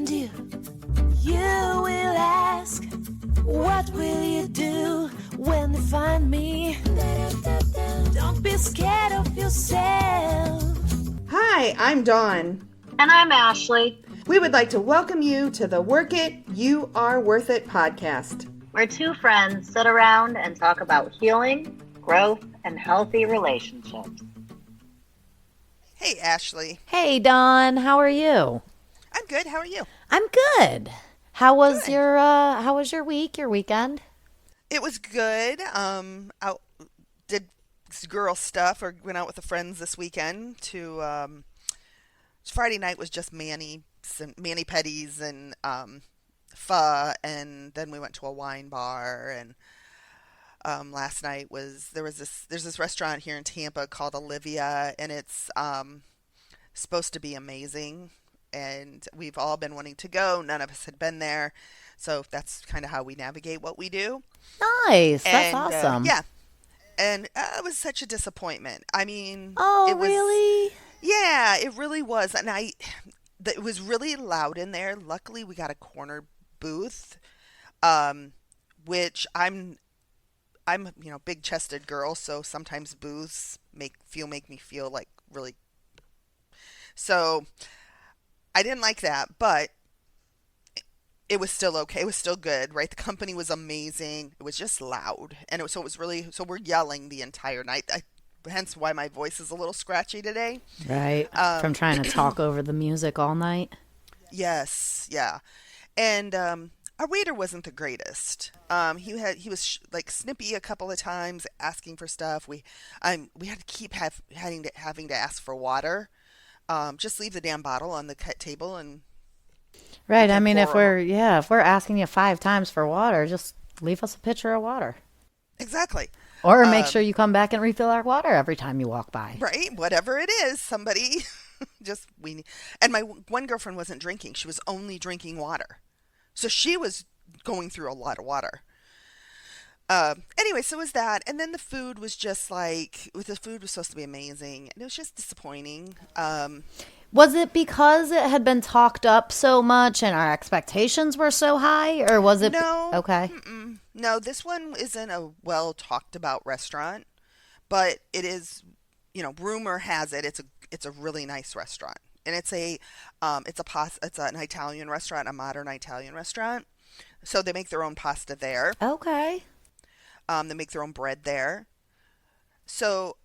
and you will ask, what will you do when they find me? Don't be scared of yourself. Hi, I'm Dawn. And I'm Ashley. We would like to welcome you to the Work It, You Are Worth It podcast. We're two friends sit around and talk about healing, growth, and healthy relationships. Hey, Ashley. Hey, Dawn. How are you? I'm good. How are you? I'm good. How was your week, your weekend? It was good. Out did girl stuff or went out with the friends this weekend to Friday night was just mani pedis and pho, and then we went to a wine bar, and last night there's this restaurant here in Tampa called Olivia, and it's supposed to be amazing, and we've all been wanting to go. None of us had been there, so that's kind of how we navigate what we do. Nice. That's awesome. Yeah. And it was such a disappointment. I mean, really? Yeah, it really was. And it was really loud in there. Luckily, we got a corner booth, which I'm big chested girl, so sometimes booths make me feel like really. So I didn't like that, but it was still okay. It was still good, right? The company was amazing. It was just loud, and so we're yelling the entire night. Hence why my voice is a little scratchy today. Right. From trying to talk over the music all night. Yes, yeah. And our waiter wasn't the greatest. He was like snippy a couple of times, asking for stuff. We had to keep having to ask for water. Just leave the damn bottle on the table and. Right. I mean, if we're asking you 5 times for water, just leave us a pitcher of water. Exactly. Or make sure you come back and refill our water every time you walk by. Right. Whatever it is, somebody and my one girlfriend wasn't drinking. She was only drinking water. So she was going through a lot of water. Anyway, so it was that. And then the food was just the food was supposed to be amazing. And it was just disappointing. Was it because it had been talked up so much and our expectations were so high, or was it? No. Okay. No, this one isn't a well talked about restaurant, but it is. Rumor has it it's a really nice restaurant, and it's an Italian restaurant, a modern Italian restaurant. So they make their own pasta there. Okay. They make their own bread there. So.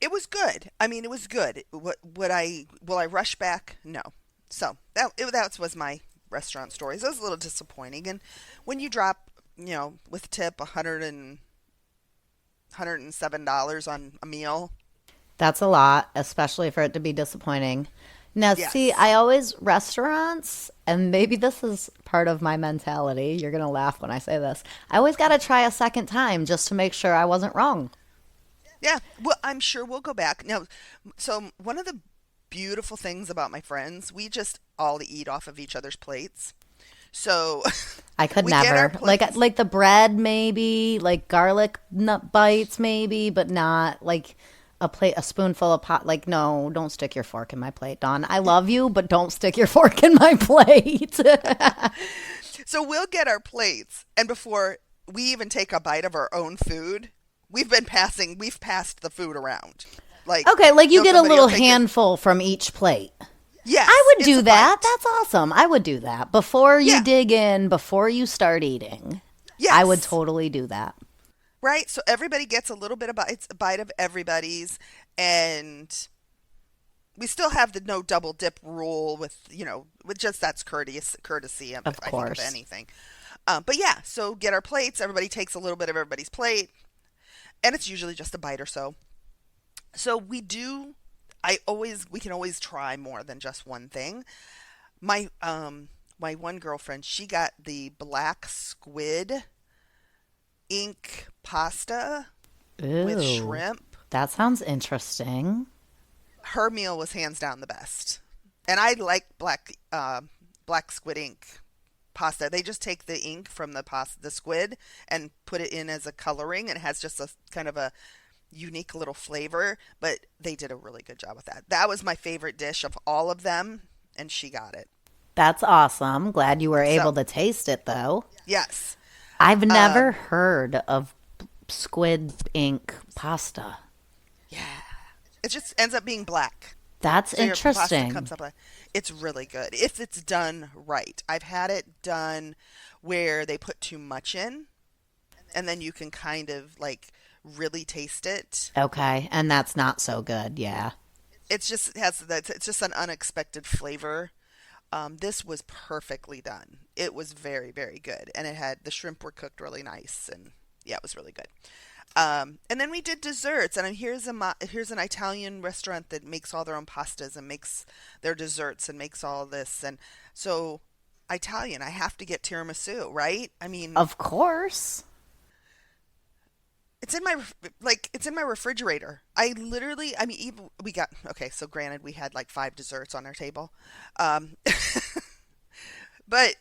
It was good. I mean, it was good. Will I rush back? No. So that was my restaurant stories. It was a little disappointing. And when you drop, with tip $107 on a meal, that's a lot, especially for it to be disappointing. Now, yes. See, restaurants, and maybe this is part of my mentality. You're going to laugh when I say this. I always got to try a second time just to make sure I wasn't wrong. Yeah, well, I'm sure we'll go back. Now, so one of the beautiful things about my friends, we just all eat off of each other's plates. So I could never. Like the bread maybe, like garlic nut bites maybe, but not like a spoonful of pot. Like, no, don't stick your fork in my plate, Dawn. I love you, but don't stick your fork in my plate. So we'll get our plates, and before we even take a bite of our own food, we've passed the food around. You get a little handful from each plate. Yes. I would do that. Bite. That's awesome. I would do that. Before you dig in, before you start eating. Yes. I would totally do that. Right? So everybody gets a little bit of a bite of everybody's, and we still have the no double dip rule with just that's courtesy of course. I think of anything. But yeah, so get our plates. Everybody takes a little bit of everybody's plate. And it's usually just a bite or so. So we can always try more than just one thing. My one girlfriend, she got the black squid ink pasta with shrimp. That sounds interesting. Her meal was hands down the best. And I like black squid ink pasta. They just take the ink from the squid and put it in as a coloring, and it has just a kind of a unique little flavor, but they did a really good job with that. That was my favorite dish of all of them, and she got it. That's awesome. Glad you were So, able to taste it, though. yes. I've never heard of squid ink pasta. It just ends up being black. That's So your pasta interesting. comes up like it's really good if it's done right. I've had it done where they put too much in, and then you can kind of like really taste it. Okay, and that's not so good. Yeah. It's just an unexpected flavor. This was perfectly done. It was very, very good, and the shrimp were cooked really nice, and yeah, it was really good. And then we did desserts, and here's an Italian restaurant that makes all their own pastas and makes their desserts and makes all this, and so Italian, I have to get tiramisu, right? I mean, Of course. it's in my it's in my refrigerator. I mean, even we got okay. So granted, we had like 5 desserts on our table, um, but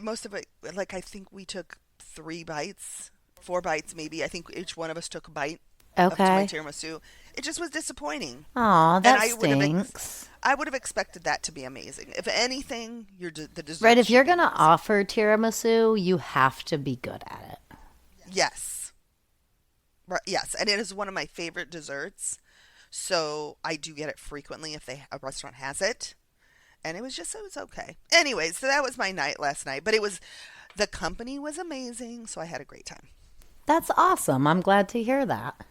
most of it, like I think we took 3 bites, 4 bites maybe. I think each one of us took a bite up to my Okay. tiramisu. It just was disappointing, Aw, and that stinks. I would have expected that to be amazing. If anything, the Right, dessert if should you're be gonna amazing. offer tiramisu, you have to be good at it. Yes, right, yes, and it is one of my favorite desserts. So I do get it frequently if a restaurant has it. And it was okay. Anyways, so that was my night last night. But the company was amazing, so I had a great time. That's awesome. I'm glad to hear that.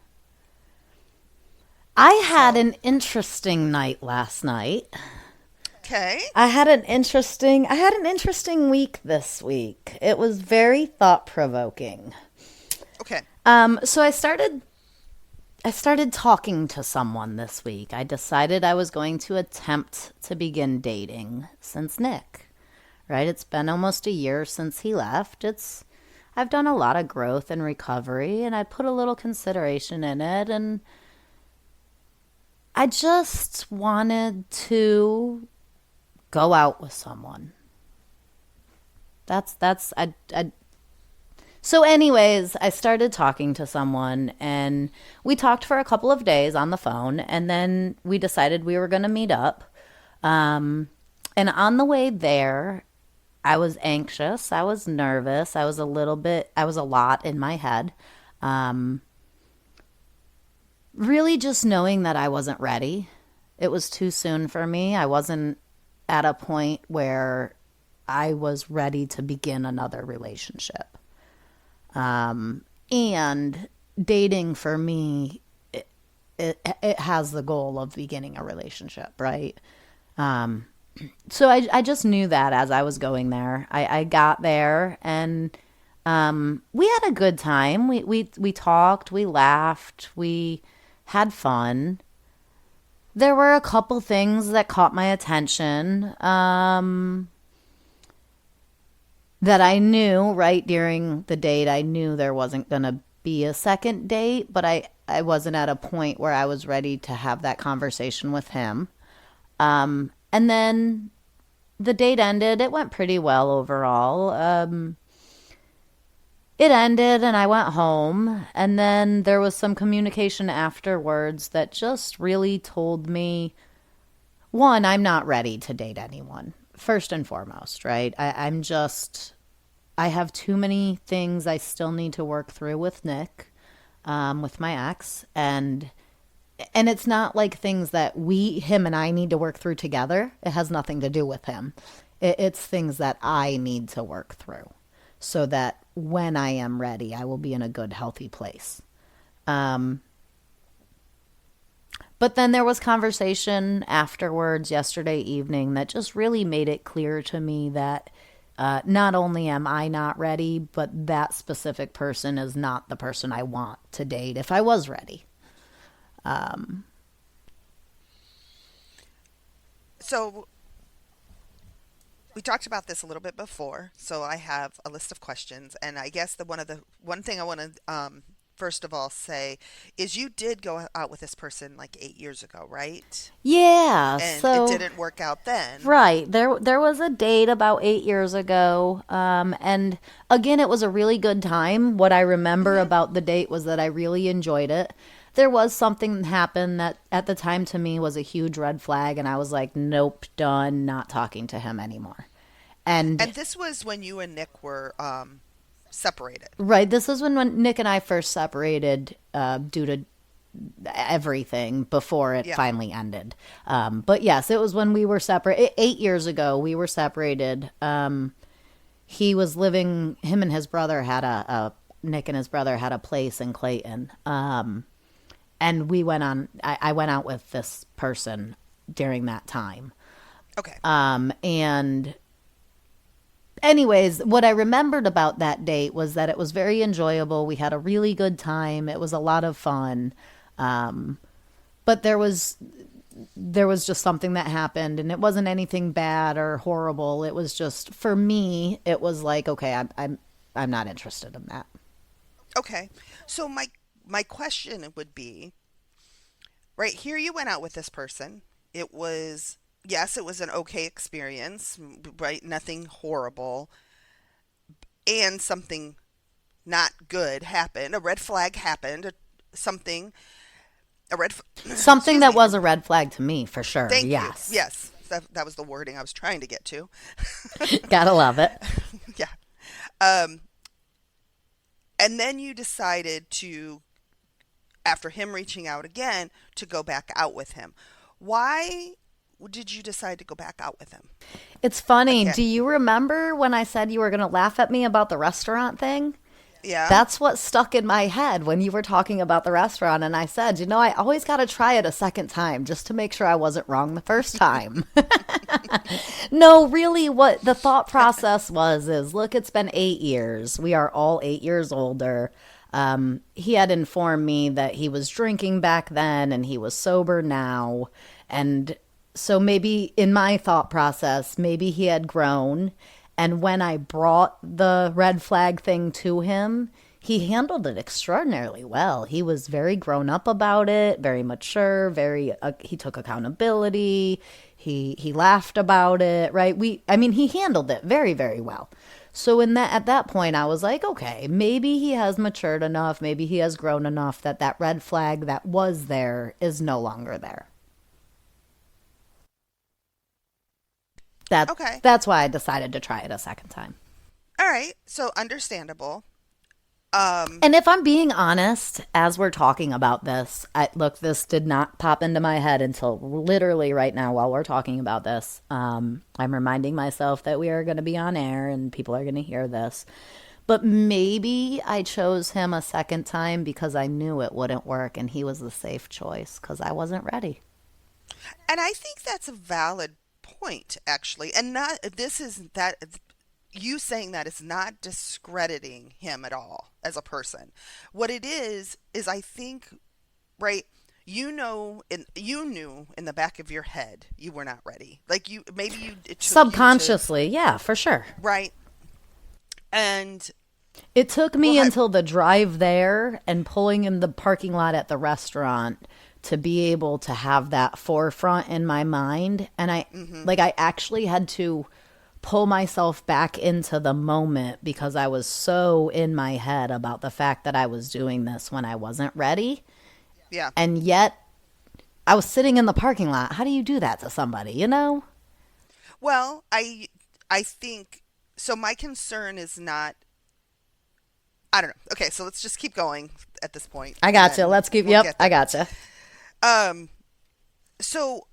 I had an interesting night last night. Okay. I had an interesting week this week. It was very thought-provoking. Okay. So I started talking to someone this week. I decided I was going to attempt to begin dating since Nick. Right? It's been almost a year since he left. I've done a lot of growth and recovery, and I put a little consideration in it, and I just wanted to go out with someone. So anyways, I started talking to someone, and we talked for a couple of days on the phone, and then we decided we were going to meet up. And on the way there, I was anxious. I was nervous. I was a lot in my head. Really just knowing that I wasn't ready. It was too soon for me. I wasn't at a point where I was ready to begin another relationship. And dating for me, it has the goal of beginning a relationship, right? So I just knew that as I was going there. I got there, and we had a good time. We talked, we laughed, we had fun. There were a couple things that caught my attention. That I knew right during the date, I knew there wasn't going to be a second date, but I wasn't at a point where I was ready to have that conversation with him. And then the date ended. It went pretty well overall. It ended and I went home, and then there was some communication afterwards that just really told me, one, I'm not ready to date anyone. First and foremost, right? I have too many things I still need to work through with Nick, with my ex, and it's not like things that him and I need to work through together. It has nothing to do with him. It's things that I need to work through so that when I am ready, I will be in a good, healthy place. But then there was conversation afterwards yesterday evening that just really made it clear to me that not only am I not ready, but that specific person is not the person I want to date if I was ready. So we talked about this a little bit before. So I have a list of questions, and I guess one thing I want to first of all say is you did go out with this person like 8 years ago, right? Yeah, And so it didn't work out then. right. There was a date about 8 years ago. And again, it was a really good time. What I remember about the date was that I really enjoyed it. There was something that happened that at the time to me was a huge red flag, and I was like, nope, done, not talking to him anymore. And this was when you and Nick were separated. right, this is when Nick and I first separated due to everything before it Yeah. finally ended. But yes, it was when we were separate. 8 years ago, we were separated. He was living. Him and his brother had Nick and his brother had a place in Clayton. And we went on. I went out with this person during that time. Okay. And anyways, what I remembered about that date was that it was very enjoyable. We had a really good time. It was a lot of fun. But there was just something that happened, and it wasn't anything bad or horrible. It was just, for me, it was like, okay, I'm not interested in that. Okay. So my question would be, right here you went out with this person. It was, yes, it was an okay experience, right? Nothing horrible. And something not good happened. A red flag happened. Something Something that was a red flag to me, for sure. Thank yes. you. Yes. That was the wording I was trying to get to. Gotta love it. Yeah. And then you decided to, after him reaching out again, to go back out with him. Why did you decide to go back out with him? It's funny. Okay. Do you remember when I said you were going to laugh at me about the restaurant thing? Yeah. That's what stuck in my head when you were talking about the restaurant. And I said, I always got to try it a second time just to make sure I wasn't wrong the first time. No, really what the thought process is, look, it's been 8 years. We are all 8 years older. He had informed me that he was drinking back then and he was sober now. And so maybe in my thought process, maybe he had grown. And when I brought the red flag thing to him, he handled it extraordinarily well. He was very grown up about it, very mature, he took accountability. He laughed about it, right? He handled it very, very well. So at that point, I was like, okay, maybe he has matured enough, maybe he has grown enough that red flag that was there is no longer there. Okay. That's why I decided to try it a second time. All right. So understandable. And if I'm being honest, as we're talking about this, this did not pop into my head until literally right now while we're talking about this. I'm reminding myself that we are going to be on air and people are going to hear this. But maybe I chose him a second time because I knew it wouldn't work and he was the safe choice because I wasn't ready. And I think that's a valid point, actually. And you saying that is not discrediting him at all as a person. What it is I think, right, you knew in the back of your head you were not ready. Like it took subconsciously, yeah, for sure. Right. And it took me until the drive there and pulling in the parking lot at the restaurant to be able to have that forefront in my mind. And I actually had to pull myself back into the moment because I was so in my head about the fact that I was doing this when I wasn't ready. Yeah. And yet I was sitting in the parking lot. How do you do that to somebody, Well, I think, so my concern is not, I don't know. Okay, so let's just keep going at this point. I gotcha. Let's keep, we'll yep, I gotcha. So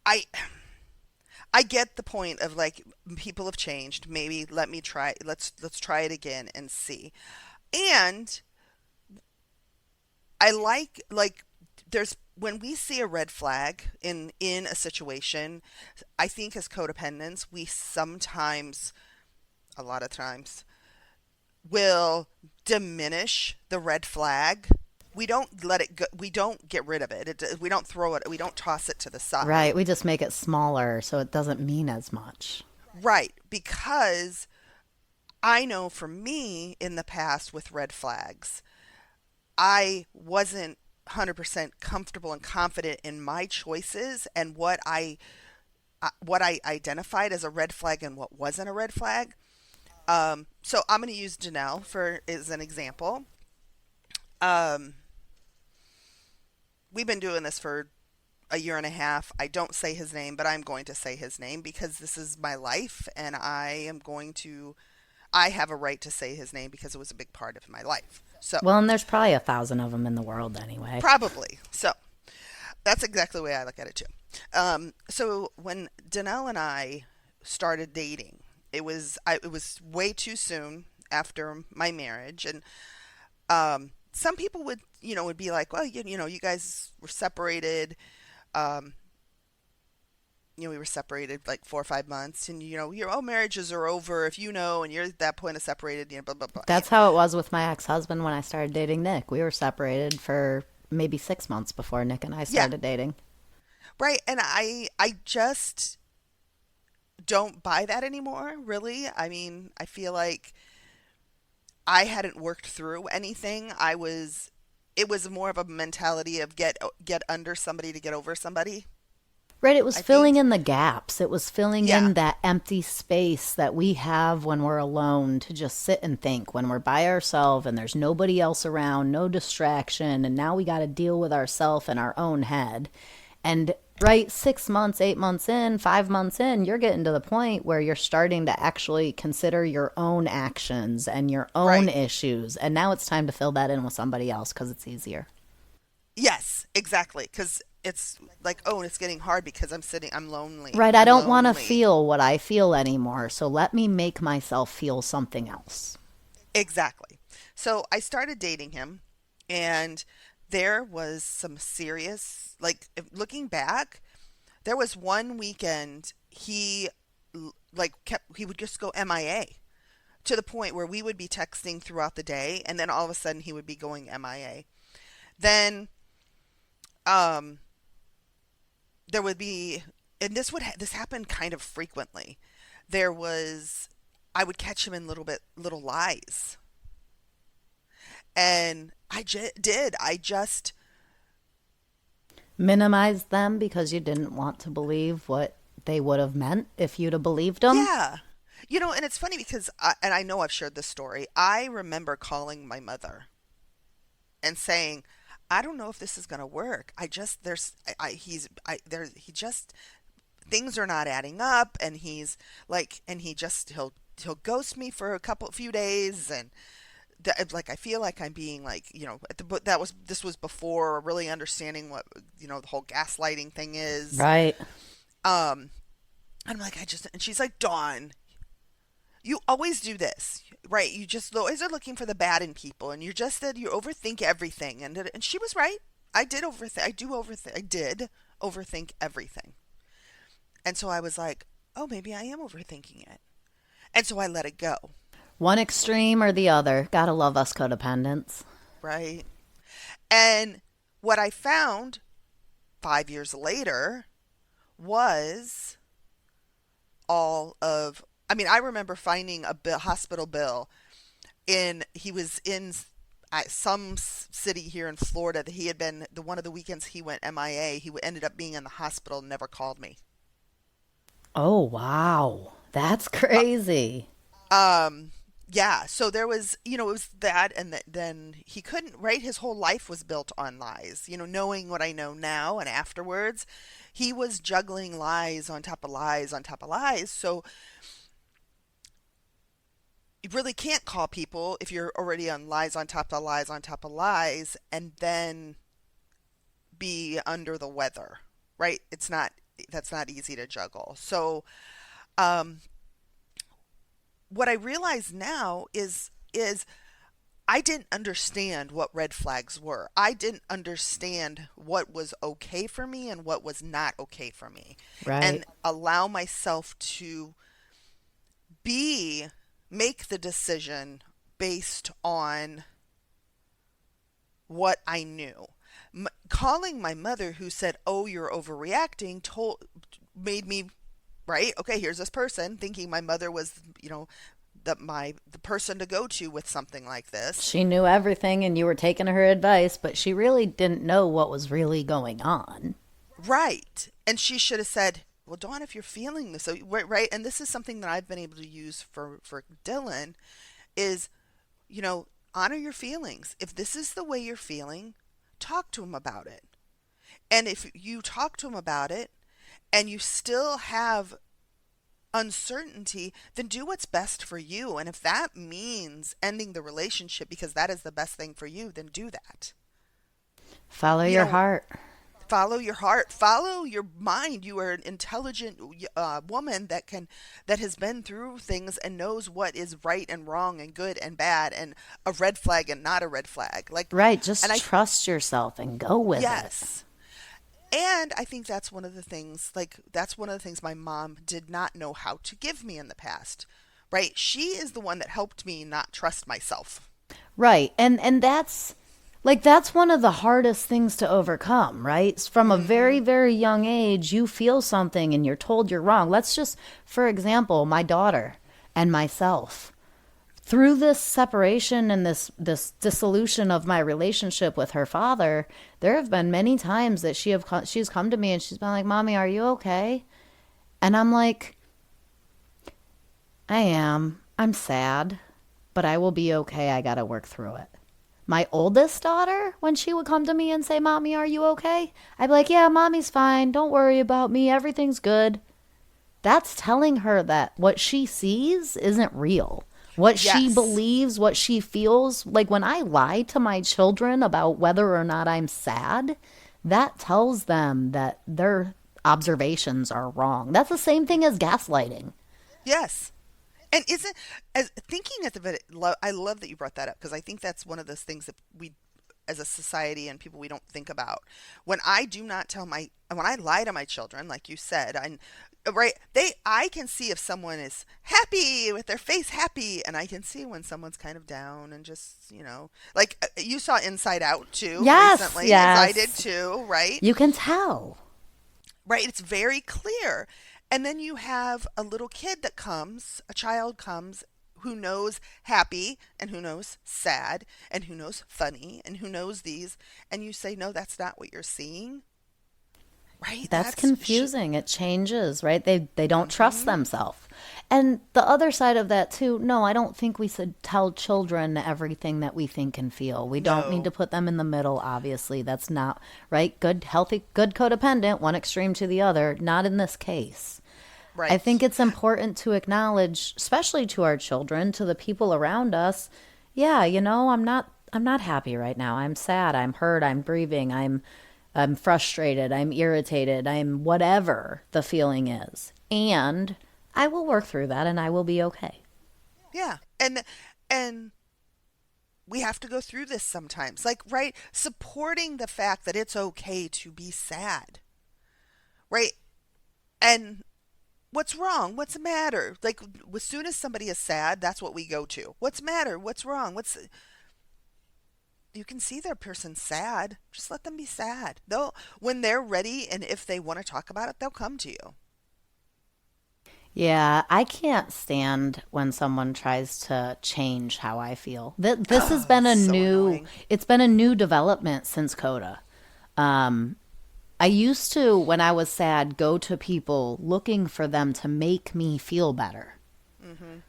I get the point of like people have changed. Maybe let's try it again and see. And I like there's when we see a red flag in a situation, I think as codependents, we sometimes, a lot of times, will diminish the red flag. We don't let it go. We don't get rid of it. We don't throw it. We don't toss it to the side. Right. We just make it smaller so it doesn't mean as much. Right. Because I know for me in the past with red flags, I wasn't 100% comfortable and confident in my choices and what I identified as a red flag and what wasn't a red flag. So I'm going to use Janelle as an example. We've been doing this for a year and a half. I don't say his name, but I'm going to say his name because this is my life, and I have a right to say his name because it was a big part of my life. So Well, and there's probably 1,000 of them in the world anyway. probably. So that's exactly the way I look at it too. So when Danelle and I started dating, it was way too soon after my marriage, and some people would be like, well, you guys were separated. Um, we were separated like 4 or 5 months, and marriages are over if and you're at that point of separated, blah blah blah. That's how it was with my ex-husband when I started dating Nick. We were separated for maybe 6 months before Nick and I started dating. Right, and I just don't buy that anymore, really. I mean, I feel like I hadn't worked through anything. It was more of a mentality of get under somebody to get over somebody. Right, it was I filling think. in the gaps. It was filling Yeah. in that empty space that we have when we're alone to just sit and think, when we're by ourselves and there's nobody else around, no distraction, and now we got to deal with ourselves in our own head. And right, 6 months, 8 months in, 5 months in, you're getting to the point where you're starting to actually consider your own actions and your own Right. issues. And now it's time to fill that in with somebody else because it's easier. Yes, exactly. Because it's like, oh, it's getting hard because I'm lonely. Right, I I'm don't want to lonely. feel what I feel anymore, so let me make myself feel something else. Exactly. So I started dating him, and there was some serious, looking back, there was one weekend he would just go MIA to the point where we would be texting throughout the day, and then all of a sudden he would be going MIA. Then there would be, and this happened kind of frequently. I would catch him in little lies, and I just Minimize them because you didn't want to believe what they would have meant if you'd have believed them. yeah. And it's funny because and I know I've shared this story. I remember calling my mother and saying, I don't know if this is going to work. I just there's I he's I there he just things are not adding up, and he'll ghost me for few days, and I feel like I'm being but this was before really understanding what the whole gaslighting thing is. Right. I'm like, and she's like, Dawn, you always do this, right? You just always are looking for the bad in people, and you overthink everything. And she was right. I did overthink everything. And so I was like, oh, maybe I am overthinking it. And so I let it go, One extreme or the other. Gotta love us codependents. right? And what I found 5 years later was I remember finding a hospital bill he was in some city here in Florida that he had been, one of the weekends he went MIA, he ended up being in the hospital and never called me. Oh, wow. That's crazy. Yeah, so there was, it was that, and then he couldn't, right? His whole life was built on lies. Knowing what I know now and afterwards, he was juggling lies on top of lies on top of lies. So you really can't call people if you're already on lies on top of lies on top of lies and then be under the weather, right? That's not easy to juggle. So, what I realize now is I didn't understand what red flags were. I didn't understand what was okay for me and what was not okay for me. Right. And allow myself to make the decision based on what I knew. Calling my mother, who said, "Oh, you're overreacting," made me, right? Okay, here's this person thinking my mother was, the person to go to with something like this. She knew everything and you were taking her advice, but she really didn't know what was really going on. Right. And she should have said, well, Dawn, if you're feeling this, so right, and this is something that I've been able to use for Dylan, is, honor your feelings. If this is the way you're feeling, talk to him about it. And if you talk to him about it and you still have uncertainty, then do what's best for you. And if that means ending the relationship because that is the best thing for you, then do that. Follow You your know, heart. follow your heart, follow your mind. You are an intelligent woman that has been through things and knows what is right and wrong and good and bad and a red flag and not a red flag. Like, Right. Just and I trust yourself and go with it. yes. And I think that's one of the things, my mom did not know how to give me in the past, right? She is the one that helped me not trust myself. Right. And that's that's one of the hardest things to overcome, right? From a very, very young age, you feel something and you're told you're wrong. Let's just, for example, my daughter and myself. Through this separation and this dissolution of my relationship with her father, there have been many times that she's come to me and she's been like, "Mommy, are you okay?" And I'm like, "I am. I'm sad, but I will be okay. I got to work through it." My oldest daughter, when she would come to me and say, "Mommy, are you okay?" I'd be like, "Yeah, Mommy's fine. Don't worry about me. Everything's good." That's telling her that what she sees isn't real. What she Yes. believes, what she feels. Like when I lie to my children about whether or not I'm sad, that tells them that their observations are wrong. That's the same thing as gaslighting. Yes. And isn't as thinking at the bit, I love that you brought that up because I think that's one of those things that we, as a society and people, we don't think about. When I lie to my children, like you said, I can see if someone is happy with their face happy, and I can see when someone's kind of down and just, like you saw Inside Out too Yes, recently, yes. as I did too, right? You can tell. Right, it's very clear. And then you have a little kid a child comes who knows happy and who knows sad and who knows funny and who knows these, and you say, no, that's not what you're seeing. Right? That's confusing. It changes, right? They don't trust themselves. And the other side of that too, no, I don't think we should tell children everything that we think and feel. We don't need to put them in the middle, obviously. That's not right. Good, healthy, good codependent, one extreme to the other. Not in this case. Right. I think it's important to acknowledge, especially to our children, to the people around us, yeah, I'm not happy right now. I'm sad, I'm hurt, I'm grieving, I'm frustrated, I'm irritated, I'm whatever the feeling is. And I will work through that and I will be okay. Yeah. And we have to go through this sometimes. Like, right, supporting the fact that it's okay to be sad. Right? And what's wrong? What's the matter? Like, as soon as somebody is sad, that's what we go to. What's the matter? What's wrong? You can see their person sad. Just let them be sad. When they're ready and if they want to talk about it, they'll come to you. Yeah, I can't stand when someone tries to change how I feel. This has been annoying. it's been a new development since Coda. I used to, when I was sad, go to people looking for them to make me feel better.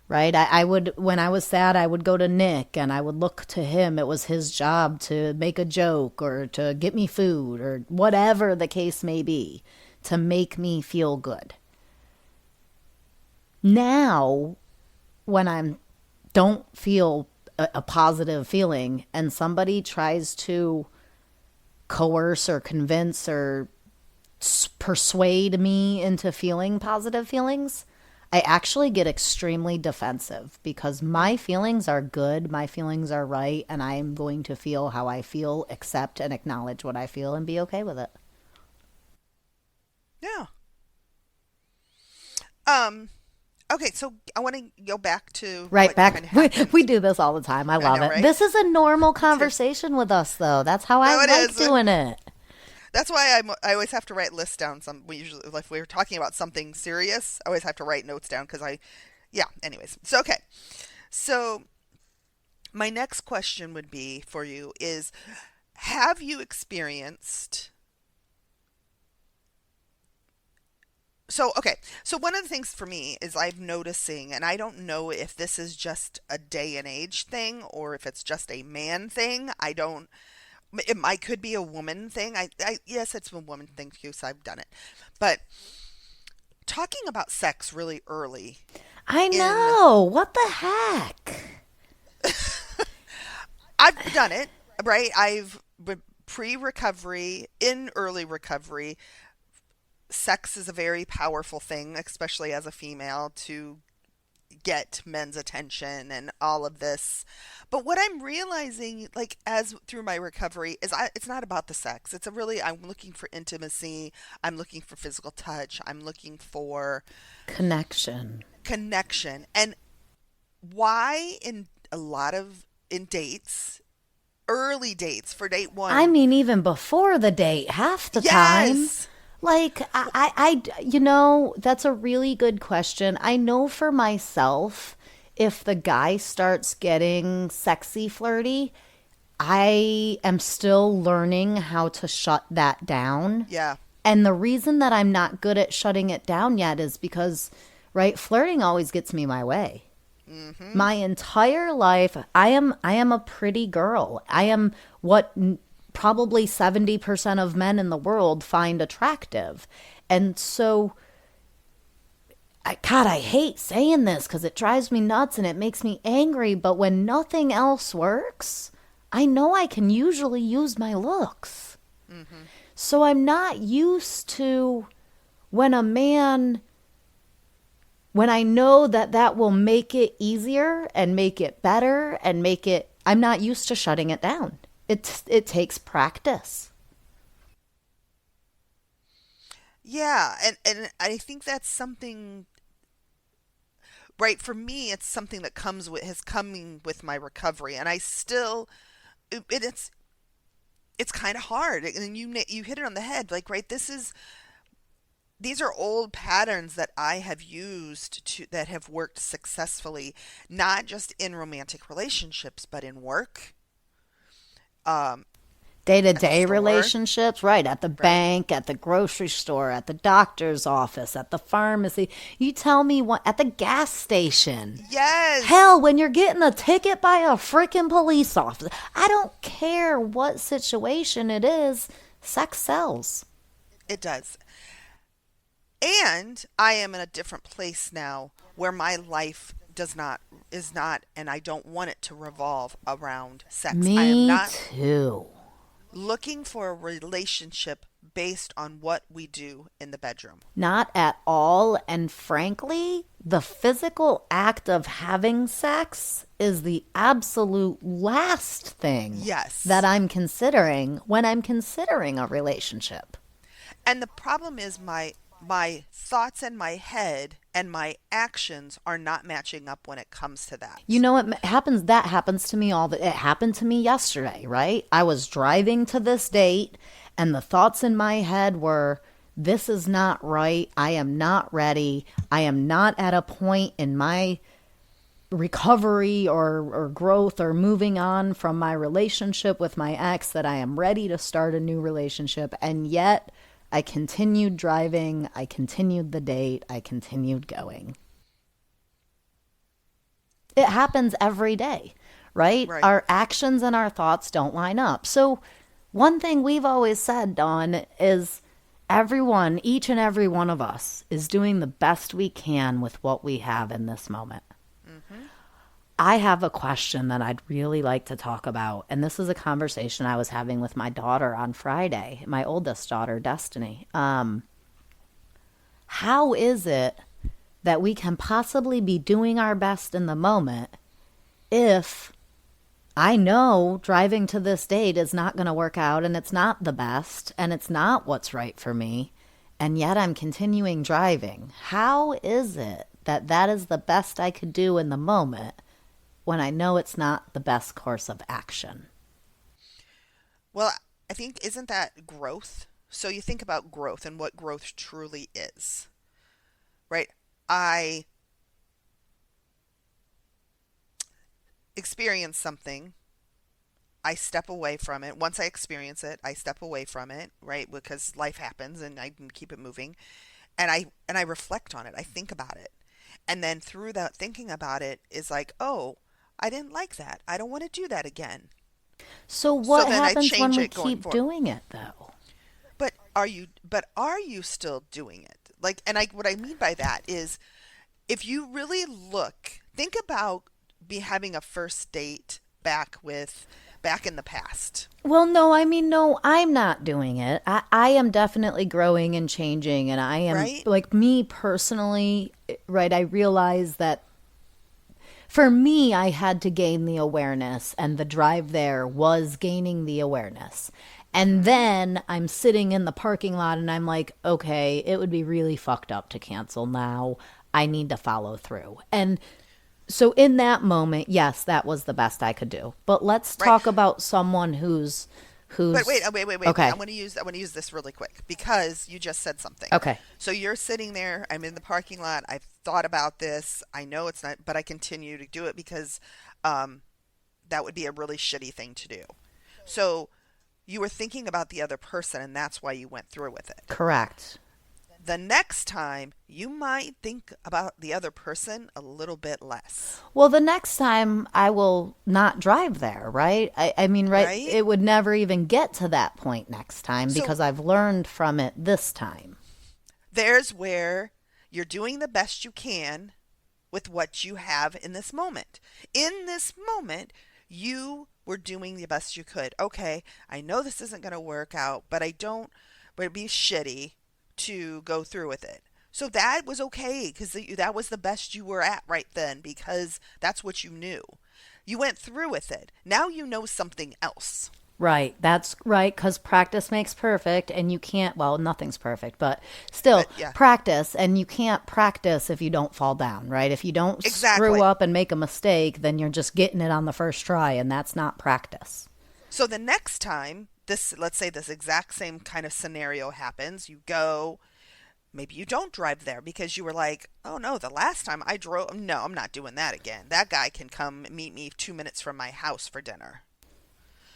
Right? I would, when I was sad, I would go to Nick and I would look to him. It was his job to make a joke or to get me food or whatever the case may be to make me feel good. Now, when I don't feel a positive feeling and somebody tries to coerce or convince or persuade me into feeling positive feelings, I actually get extremely defensive because my feelings are good, my feelings are right, and I am going to feel how I feel, accept and acknowledge what I feel, and be okay with it. Yeah. Okay, so I want to go back to Right what back. kinda happened. We do this all the time. I love know, it. right? This is a normal conversation with us, though. That's how I No, it like is. doing it. That's why I always have to write lists down. We usually, if we're talking about something serious, I always have to write notes down because anyways. So, okay. So, my next question would be for you is, have you experienced... So one of the things for me is I'm noticing, and I don't know if this is just a day and age thing or if it's just a man thing. could be a woman thing. Yes, it's a woman thing too, so I've done it. But talking about sex really early. I know. What the heck? I've done it, right? I've pre-recovery, in early recovery. Sex is a very powerful thing, especially as a female, to get men's attention and all of this. But what I'm realizing, like, as through my recovery, is it's not about the sex. I'm looking for intimacy. I'm looking for physical touch. I'm looking for Connection. And why in dates, early dates for date one. I mean, even before the date, half the time. Yes. Like, that's a really good question. I know for myself, if the guy starts getting sexy flirty, I am still learning how to shut that down. Yeah. And the reason that I'm not good at shutting it down yet is because, right, flirting always gets me my way. Mm-hmm. My entire life, I am a pretty girl. I am what probably 70% of men in the world find attractive. And so, I hate saying this because it drives me nuts and it makes me angry. But when nothing else works, I know I can usually use my looks. Mm-hmm. So I'm not used to when I know that will make it easier and make it better and I'm not used to shutting it down. It takes practice. Yeah, and I think that's something, right, for me it's something that has coming with my recovery, and I still it's kind of hard, and you hit it on the head, like, right, these are old patterns that I have used that have worked successfully, not just in romantic relationships, but in work. Day-to-day relationships, right, at the bank, at the grocery store, at the doctor's office, at the pharmacy. You tell me what, at the gas station. Yes. Hell, when you're getting a ticket by a freaking police officer. I don't care what situation it is, sex sells. It does. And I am in a different place now where my life is not, and I don't want it to revolve around sex. I am not too. Looking for a relationship based on what we do in the bedroom. Not at all. And frankly, the physical act of having sex is the absolute last thing that I'm considering when I'm considering a relationship. And the problem is my thoughts in my head and my actions are not matching up when it comes to that. You know, it happens to me it happened to me yesterday, right? I was driving to this date and the thoughts in my head were, this is not right. I am not ready. I am not at a point in my recovery or growth or moving on from my relationship with my ex that I am ready to start a new relationship. And yet I continued driving, I continued the date, I continued going. It happens every day, right? Our actions and our thoughts don't line up. So one thing we've always said, Dawn, is each and every one of us is doing the best we can with what we have in this moment. Mm-hmm. I have a question that I'd really like to talk about, and this is a conversation I was having with my daughter on Friday, my oldest daughter, Destiny. How is it that we can possibly be doing our best in the moment if I know driving to this date is not going to work out and it's not the best and it's not what's right for me, and yet I'm continuing driving? How is it that is the best I could do in the moment when I know it's not the best course of action? Well, I think, isn't that growth? So you think about growth and what growth truly is, right? I experience something. I step away from it. Once I experience it, I step away from it, right? Because life happens and I can keep it moving. And I reflect on it. I think about it. And then through that thinking about it is like, oh, I didn't like that. I don't want to do that again. So what then I happens when change we it going keep forward. doing it though? But are you still doing it? Like, and what I mean by that is, if you really think about having a first date back in the past. Well, no, I mean, no, I'm not doing it. I am definitely growing and changing, and I am, Right? like, me personally, right, I realize that for me, I had to gain the awareness, and the drive there was gaining the awareness. And then I'm sitting in the parking lot, and I'm like, okay, it would be really fucked up to cancel now. I need to follow through. And so in that moment, yes, that was the best I could do. But let's Right. talk about someone who's But wait, wait. Okay. I want to use this really quick because you just said something. Okay. So you're sitting there. I'm in the parking lot. I've thought about this. I know it's not, but I continue to do it because that would be a really shitty thing to do. So you were thinking about the other person, and that's why you went through with it. Correct. The next time, you might think about the other person a little bit less. Well, the next time I will not drive there, right? I mean, right? Right? It would never even get to that point next time So- because I've learned from it this time. There's where you're doing the best you can with what you have in this moment. In this moment, you were doing the best you could. Okay, I know this isn't going to work out, but it'd be shitty to go through with it. So that was okay because that was the best you were at right then because that's what you knew. You went through with it. Now you know something else. Right. That's right. Because practice makes perfect, and you can't, well, nothing's perfect, but still But, yeah. practice, and you can't practice if you don't fall down, right? If you don't Exactly. screw up and make a mistake, then you're just getting it on the first try, and that's not practice. So the next time let's say this exact same kind of scenario happens, you go, maybe you don't drive there because you were like, oh no, the last time I drove, no, I'm not doing that again. That guy can come meet me 2 minutes from my house for dinner.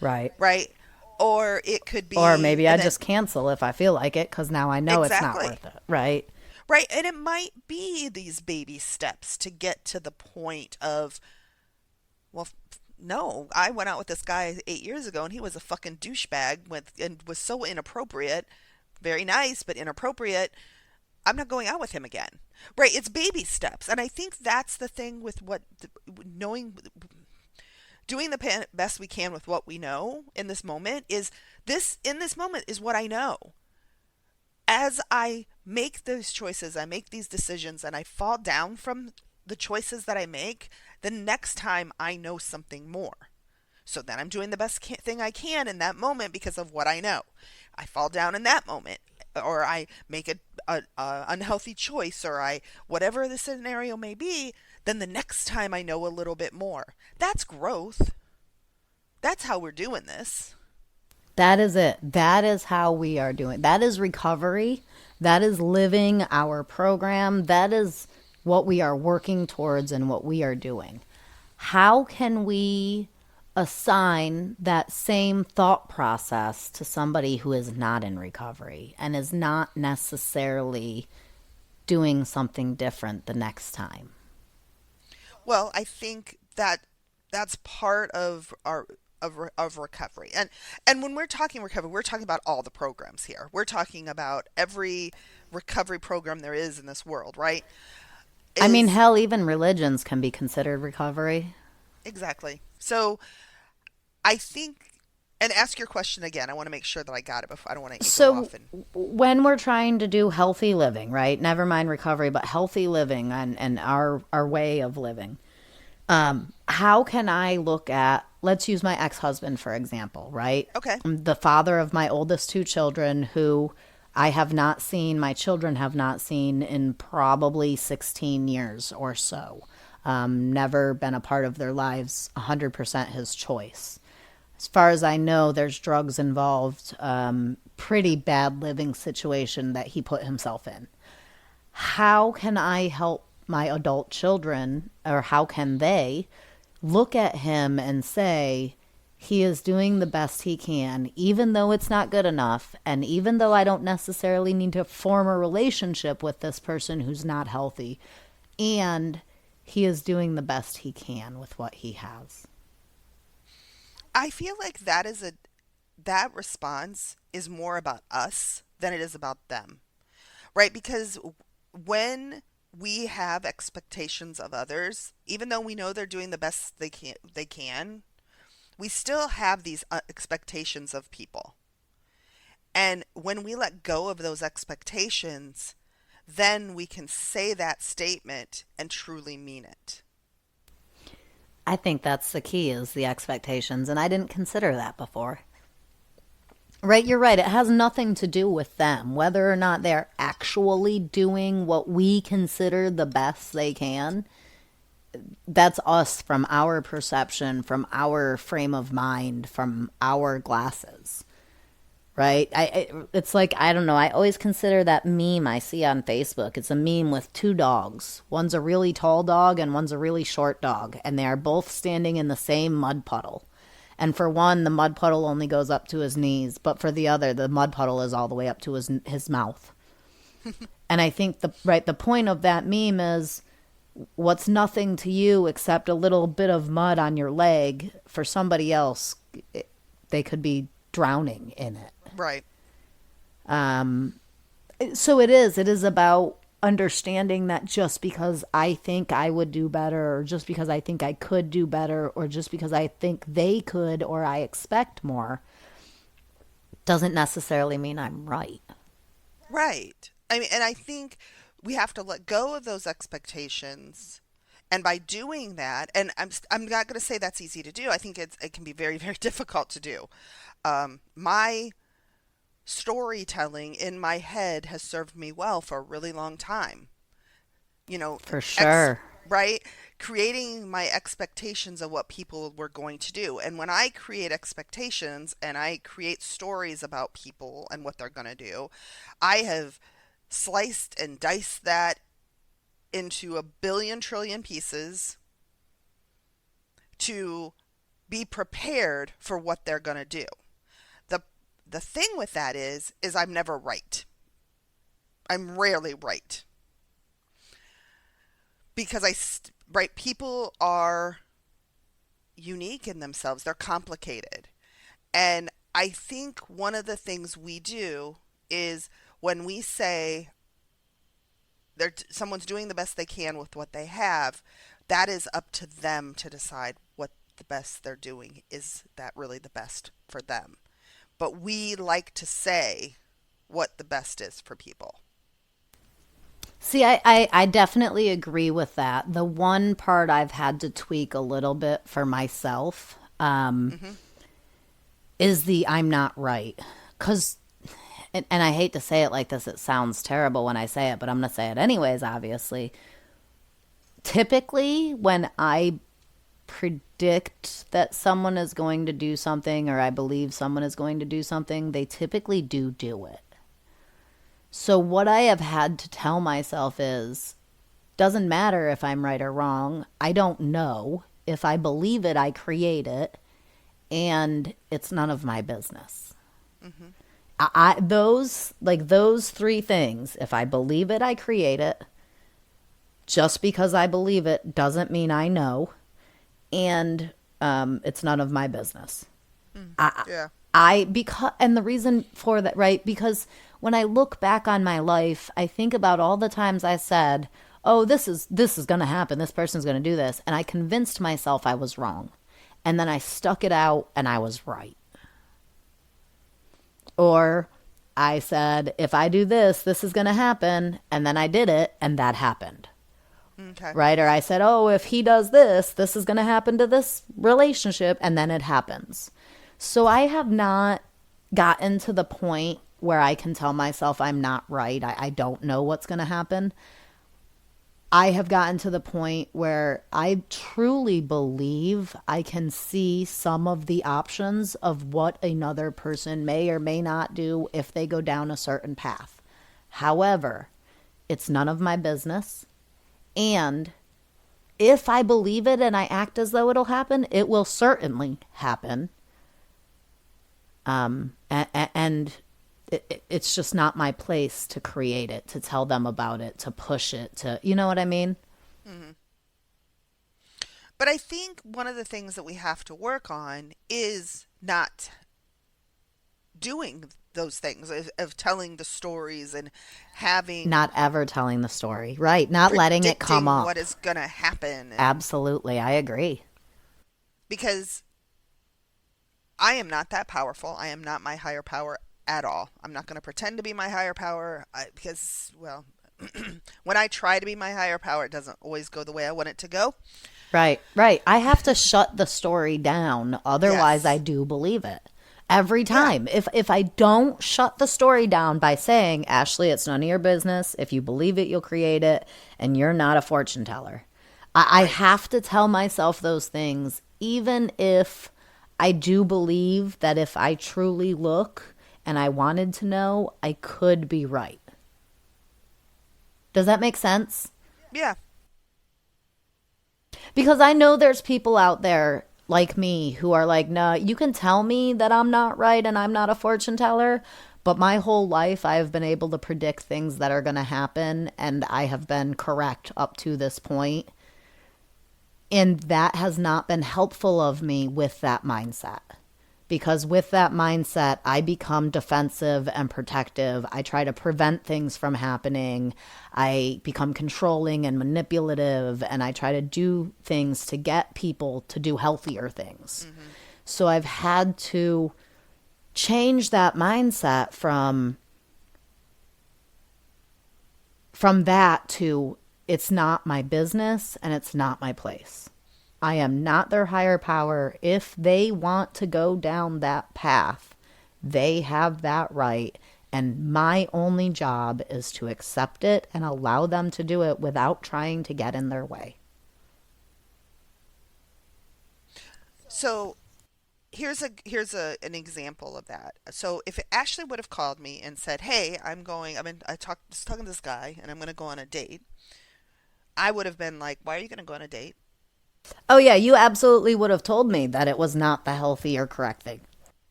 Right. Right? Or it could be. Or maybe I and then- just cancel if I feel like it because now I know Exactly. it's not worth it. Right. Right. And it might be these baby steps to get to the point of, well, no, I went out with this guy 8 years ago and he was a fucking douchebag and was so inappropriate. Very nice, but inappropriate. I'm not going out with him again. Right. It's baby steps. And I think that's the thing with doing the best we can with what we know in this moment is what I know. As I make those choices, I make these decisions, and I fall down from the choices that I make, the next time I know something more. So then I'm doing the best thing I can in that moment because of what I know. I fall down in that moment, or I make a unhealthy choice, or whatever the scenario may be, then the next time I know a little bit more. That's growth. That's how we're doing this. That is it. That is how we are doing. That is recovery. That is living our program. That is what we are working towards and what we are doing. How can we assign that same thought process to somebody who is not in recovery and is not necessarily doing something different the next time? Well, I think that's part of recovery. And when we're talking recovery, we're talking about all the programs here. We're talking about every recovery program there is in this world, right? I mean, hell, even religions can be considered recovery. Exactly. So I think, and ask your question again. I want to make sure that I got it before. I don't want to go off. When we're trying to do healthy living, right? Never mind recovery, but healthy living and our way of living. How can I look at, let's use my ex-husband, for example, right? Okay. The father of my oldest two children who I have not seen, my children have not seen in probably 16 years or so. Never been a part of their lives, 100% his choice. As far as I know, there's drugs involved, pretty bad living situation that he put himself in. How can I help my adult children, or how can they look at him and say, he is doing the best he can, even though it's not good enough, and even though I don't necessarily need to form a relationship with this person who's not healthy, and he is doing the best he can with what he has? I feel like that response is more about us than it is about them, right? Because when we have expectations of others, even though we know they're doing the best they can, we still have these expectations of people. And when we let go of those expectations, then we can say that statement and truly mean it. I think that's the key, is the expectations, and I didn't consider that before. Right, you're right. It has nothing to do with them, whether or not they're actually doing what we consider the best they can. That's us, from our perception, from our frame of mind, from our glasses. Right? It's like, I don't know, I always consider that meme I see on Facebook. It's a meme with two dogs. One's a really tall dog and one's a really short dog. And they are both standing in the same mud puddle. And for one, the mud puddle only goes up to his knees. But for the other, the mud puddle is all the way up to his mouth. And I think the point of that meme is, what's nothing to you except a little bit of mud on your leg, for somebody else, they could be drowning in it. Right. So it is about understanding that just because I think I would do better, or just because I think I could do better, or just because I think they could, or I expect more, doesn't necessarily mean I'm right. Right. I mean, and I think we have to let go of those expectations. And by doing that, and I'm not going to say that's easy to do. I think it can be very, very difficult to do. My storytelling in my head has served me well for a really long time. For sure. Right? Creating my expectations of what people were going to do. And when I create expectations and I create stories about people and what they're going to do, I have sliced and diced that into a billion trillion pieces to be prepared for what they're going to do. The thing with that is I'm never right. I'm rarely right. Because people are unique in themselves. They're complicated. And I think one of the things we do is, when we say someone's doing the best they can with what they have, that is up to them to decide what the best they're doing. Is that really the best for them? But we like to say what the best is for people. See, I definitely agree with that. The one part I've had to tweak a little bit for myself is the I'm not right. Because, and I hate to say it like this, it sounds terrible when I say it, but I'm going to say it anyways, obviously. Typically, when I predict that someone is going to do something, or I believe someone is going to do something, they typically do it. So what I have had to tell myself is, doesn't matter if I'm right or wrong. I don't know. If I believe it, I create it, and it's none of my business. Mm-hmm. Those three things, if I believe it, I create it. Just because I believe it doesn't mean I know. And it's none of my business. Yeah. And the reason for that, right? Because when I look back on my life, I think about all the times I said, "Oh, this is going to happen. This person's going to do this," and I convinced myself I was wrong, and then I stuck it out and I was right. Or I said, "If I do this, this is going to happen," and then I did it, and that happened. Okay. Right? Or I said, "Oh, if he does this, this is going to happen to this relationship," and then it happens. So I have not gotten to the point where I can tell myself I'm not right. I don't know what's going to happen. I have gotten to the point where I truly believe I can see some of the options of what another person may or may not do if they go down a certain path. However, it's none of my business. And if I believe it and I act as though it'll happen, it will certainly happen. And it's just not my place to create it, to tell them about it, to push it, to, you know what I mean? Mm-hmm. But I think one of the things that we have to work on is not doing those things of telling the stories and having Not ever telling the story. Right. Not letting it come predicting up. what is going to happen. Absolutely. I agree. Because I am not that powerful. I am not my higher power at all. I'm not going to pretend to be my higher power because, well, when I try to be my higher power, it doesn't always go the way I want it to go. Right. Right. I have to shut the story down. Otherwise, Yes. I do believe it. Every time. If I don't shut the story down by saying, Ashley, it's none of your business. If you believe it, you'll create it. And you're not a fortune teller. I have to tell myself those things, even if I do believe that if I truly look and I wanted to know, I could be right. Does that make sense? Yeah. Because I know there's people out there like me who are like, no, you can tell me that I'm not right and I'm not a fortune teller, but my whole life I've been able to predict things that are going to happen, and I have been correct up to this point. And that has not been helpful of me with that mindset. Because with that mindset, I become defensive and protective. I try to prevent things from happening. I become controlling and manipulative, and I try to do things to get people to do healthier things. Mm-hmm. So I've had to change that mindset from that to it's not my business and it's not my place. I am not their higher power. If they want to go down that path, they have that right. And my only job is to accept it and allow them to do it without trying to get in their way. So here's an example of that. So if Ashley would have called me and said, "Hey, I was talking to this guy and I'm going to go on a date," I would have been like, "Why are you going to go on a date?" Oh, yeah, you absolutely would have told me that it was not the healthy or correct thing.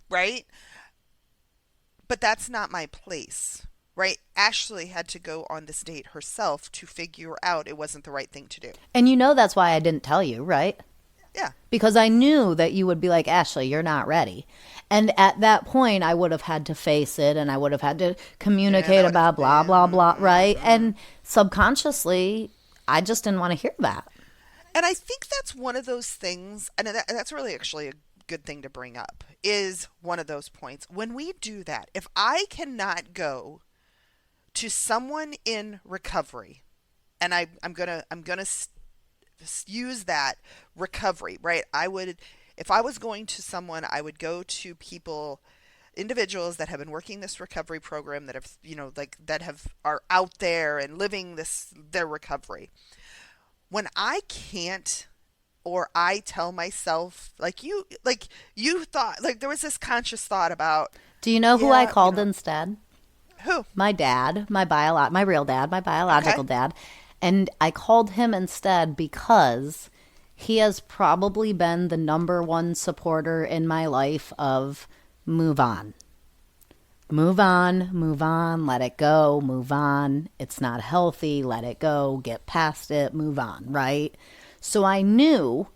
Right? But that's not my place, right? Ashley had to go on this date herself to figure out it wasn't the right thing to do. And you know that's why I didn't tell you, right? Yeah. Because I knew that you would be like, Ashley, you're not ready. And at that point, I would have had to face it, and I would have had to communicate about blah, blah, blah, right? And subconsciously, I just didn't want to hear that. And I think that's one of those things, and that's really actually a good thing to bring up, is one of those points. When we do that, if I cannot go to someone in recovery, and I'm gonna use that recovery, right? If I was going to someone, I would go to individuals that have been working this recovery program, that have, are out there and living their recovery. When I can't, or I tell myself, like you thought, like there was this conscious thought about. Do you know who I called instead? Who? My dad, my real dad, my biological dad. And I called him instead because he has probably been the number one supporter in my life of move on. Move on, let it go, move on. It's not healthy, let it go, get past it, move on, right? So I knew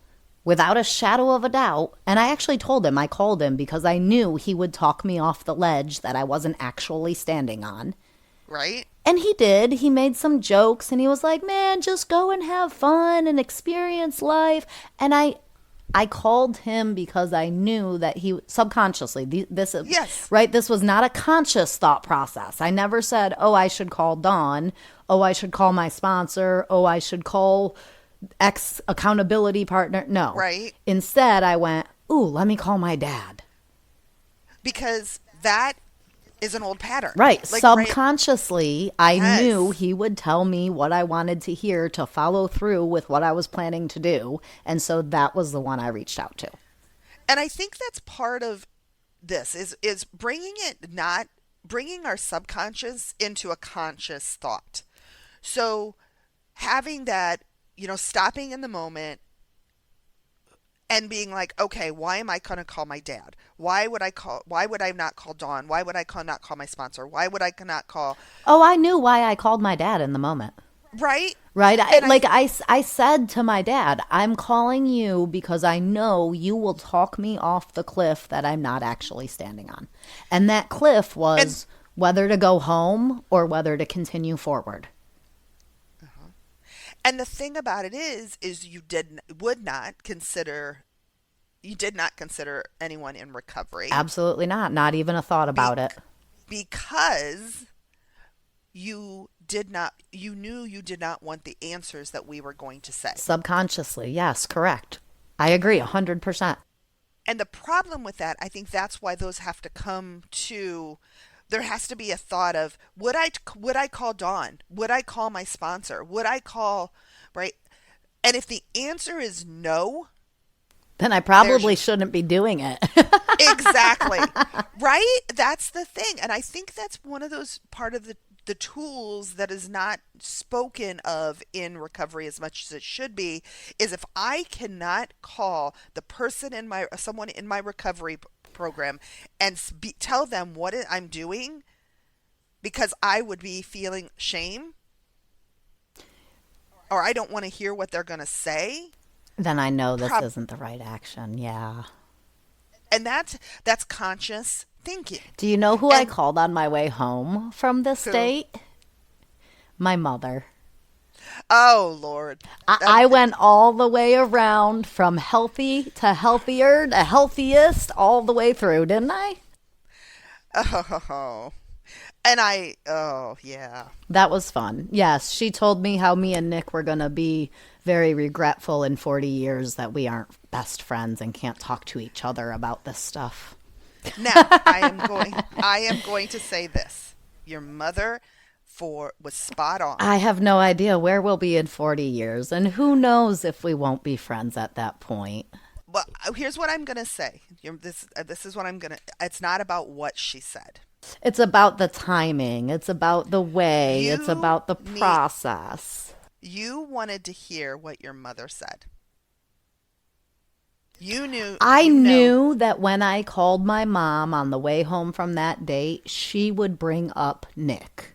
without a shadow of a doubt, and I actually told him, I called him because I knew he would talk me off the ledge that I wasn't actually standing on. Right? And he did. He made some jokes and he was like, man, just go and have fun and experience life. And I called him because I knew that he subconsciously, Yes. Right? This was not a conscious thought process. I never said, oh, I should call Dawn. Oh, I should call my sponsor. Oh, I should call X accountability partner. No. Right. Instead, I went, ooh, let me call my dad. Because that is an old pattern. Right. Like, Subconsciously, I Yes. knew he would tell me what I wanted to hear to follow through with what I was planning to do. And so that was the one I reached out to. And I think that's part of this is bringing our subconscious into a conscious thought. So having that, stopping in the moment and being like, okay, why am I going to call my dad? Why would I not call Dawn? Why would I not call my sponsor? Why would I not call? Oh, I knew why I called my dad in the moment. right? Right? And I said to my dad, I'm calling you because I know you will talk me off the cliff that I'm not actually standing on. And that cliff was whether to go home or whether to continue forward. and the thing about it is you did not consider anyone in recovery Absolutely not. Not even a thought about it. because you knew you did not want the answers that we were going to say. Subconsciously. Yes, correct. I agree 100%. And the problem with that, I think that's why those have to come to, there has to be a thought of, would I call Dawn? Would I call my sponsor? Would I call, right? And if the answer is no, Then I probably shouldn't be doing it. exactly, right? That's the thing. And I think that's one of those part of the tools that is not spoken of in recovery as much as it should be, is if I cannot call the person someone in my recovery program and tell them what I'm doing because I would be feeling shame or I don't want to hear what they're going to say, Then I know this isn't the right action. Yeah. and that's conscious thinking. Do you know who I called on my way home from this Who? date? My mother. Oh Lord. I went all the way around from healthy to healthier to healthiest all the way through, didn't I? Oh. Oh yeah. That was fun. Yes, she told me how me and Nick were going to be very regretful in 40 years that we aren't best friends and can't talk to each other about this stuff. Now, I am going to say this. Your mother was spot on. I have no idea where we'll be in 40 years, and who knows if we won't be friends at that point. Well, here's what I'm going to say. This is what I'm going to, it's not about what she said. It's about the timing. It's about the way. It's about the process. You wanted to hear what your mother said. You knew. I knew that when I called my mom on the way home from that date, she would bring up Nick.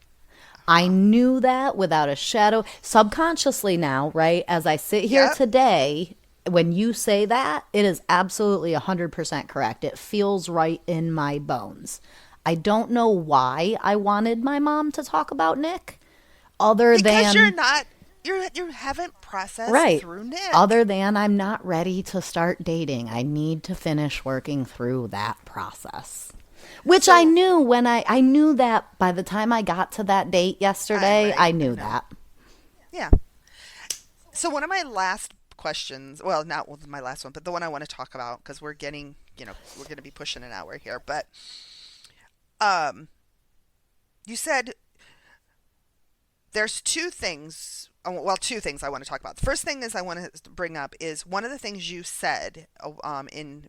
I knew that without a shadow. Subconsciously now, right? As I sit here today, when you say that, it is absolutely 100% correct. It feels right in my bones. I don't know why I wanted my mom to talk about Nick, because you haven't processed through Nick. Other than I'm not ready to start dating. I need to finish working through that process. Which I knew I knew that by the time I got to that date yesterday, I knew that. Yeah. So one of my last questions, well, not my last one, but the one I want to talk about, because we're getting, we're going to be pushing an hour here, but you said there's two things I want to talk about. The first thing I want to bring up is one of the things you said in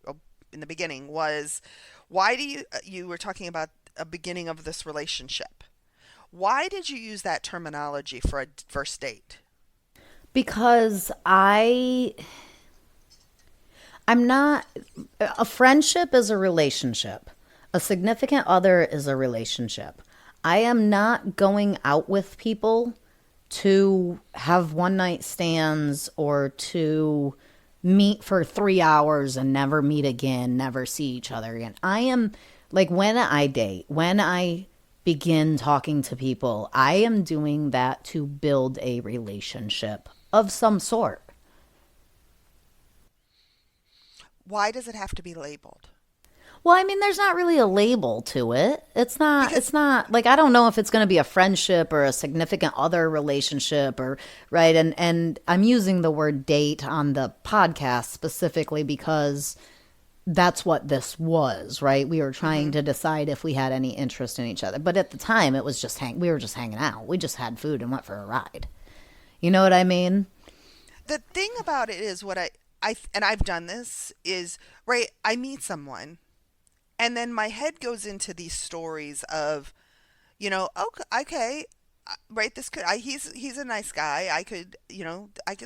the beginning was, why do you were talking about a beginning of this relationship. Why did you use that terminology for a first date? Because I'm not, a friendship is a relationship. A significant other is a relationship. I am not going out with people to have one night stands or to meet for 3 hours and never meet again, never see each other again. I am, like, when I date, when I begin talking to people, I am doing that to build a relationship of some sort. Why does it have to be labeled? Well, I mean, there's not really a label to it. It's not like, I don't know if it's going to be a friendship or a significant other relationship or, right? And I'm using the word date on the podcast specifically because that's what this was, right? We were trying to decide if we had any interest in each other. But at the time, it was just we were just hanging out. We just had food and went for a ride. You know what I mean? The thing about it is I've done this is, right, I meet someone and then my head goes into these stories of, okay, right, he's a nice guy. I could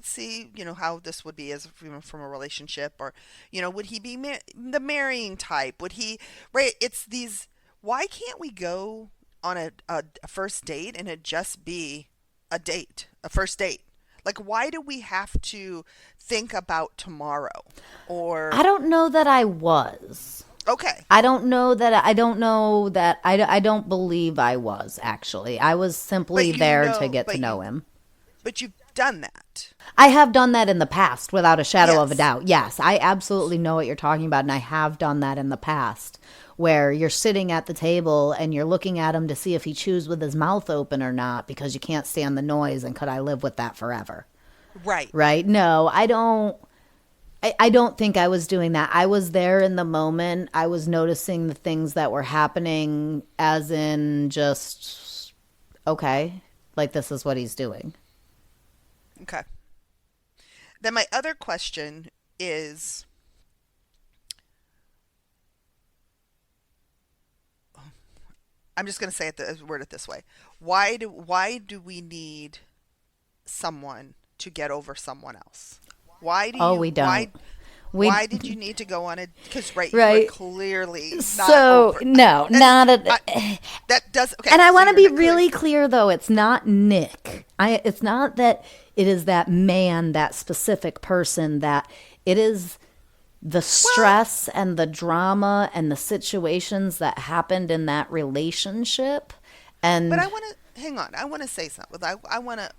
see, how this would be as from a relationship, or, would he be the marrying type? Would he, right? It's these, why can't we go on a first date and it just be a date, a first date? Like, why do we have to think about tomorrow? Or I don't know that I was. okay, I don't know that I don't believe I was, actually. I was simply But there to get but to know him. but you've done that. I have done that in the past without a shadow of a Yes. doubt. Yes, I absolutely know what you're talking about, and I have done that in the past where you're sitting at the table and you're looking at him to see if he chews with his mouth open or not because you can't stand the noise, and could I live with that forever? Right. Right? No, I don't. I don't think I was doing that. I was there in the moment. I was noticing the things that were happening, as in just, okay, like this is what he's doing. Okay. Then my other question is, I'm just going to say it word it this way. Why do we need someone to get over someone else? Why do Oh, you we don't. why did you need to go on it? Because you Right. were clearly not So, over. no, not a. That does okay. And I so want to you're be clear- really clear, though. It's not Nick. It's not that it is that man, that specific person. That it is the stress and the drama and the situations that happened in that relationship. And But I want to hang on. I want to say something. I want to.